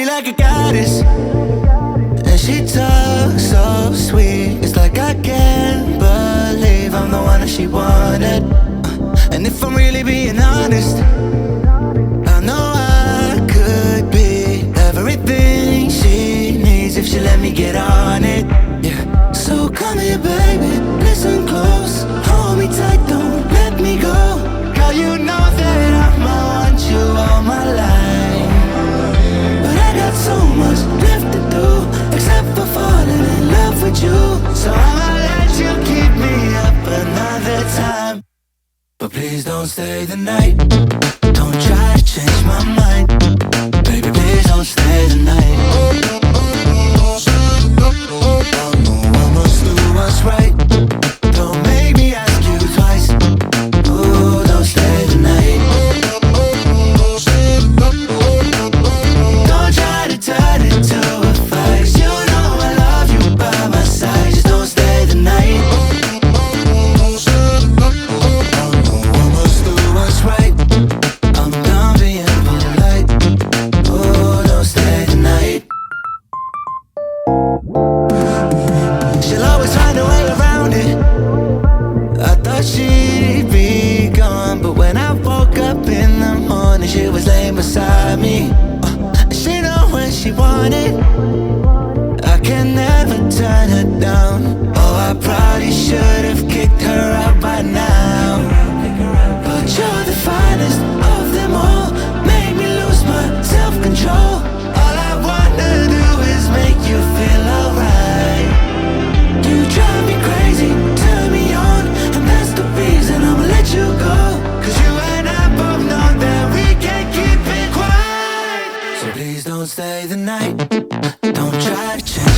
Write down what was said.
like a goddess, and she talks so sweet. It's like I can't believe I'm the one that she wanted. And if I'm really being honest, I know I could be everything she needs if she let me get on it. Yeah. So come here, baby, listen close, hold me tight, don't let me go. Girl, you know that I'ma want you all my life, but I got so much left to do, except for falling in love with you. So I'ma let you keep me up another time, but please don't stay the night. Don't try to change my mind, baby, please don't stay the night. I must do what's right, don't make me ask you twice. Ooh, don't stay the night. Don't try to turn it to a fight, 'cause you know I love you by my side. Just don't stay the night. I must do what's right, I'm done being polite. Ooh, don't stay the night. She'll always find a way around it. I thought she'd be gone, but when I woke up in the morning, she was laying beside me. She know when she wanted, I can never turn her down. Oh, I probably should have kicked her out by now, but you're the finest of them all, made me lose my self-control. All I wanna do is make you feel alright. You drive me crazy, turn me on, and that's the reason I'ma let you go. 'Cause you and I both know that we can't keep it quiet. So please don't stay the night, don't try to change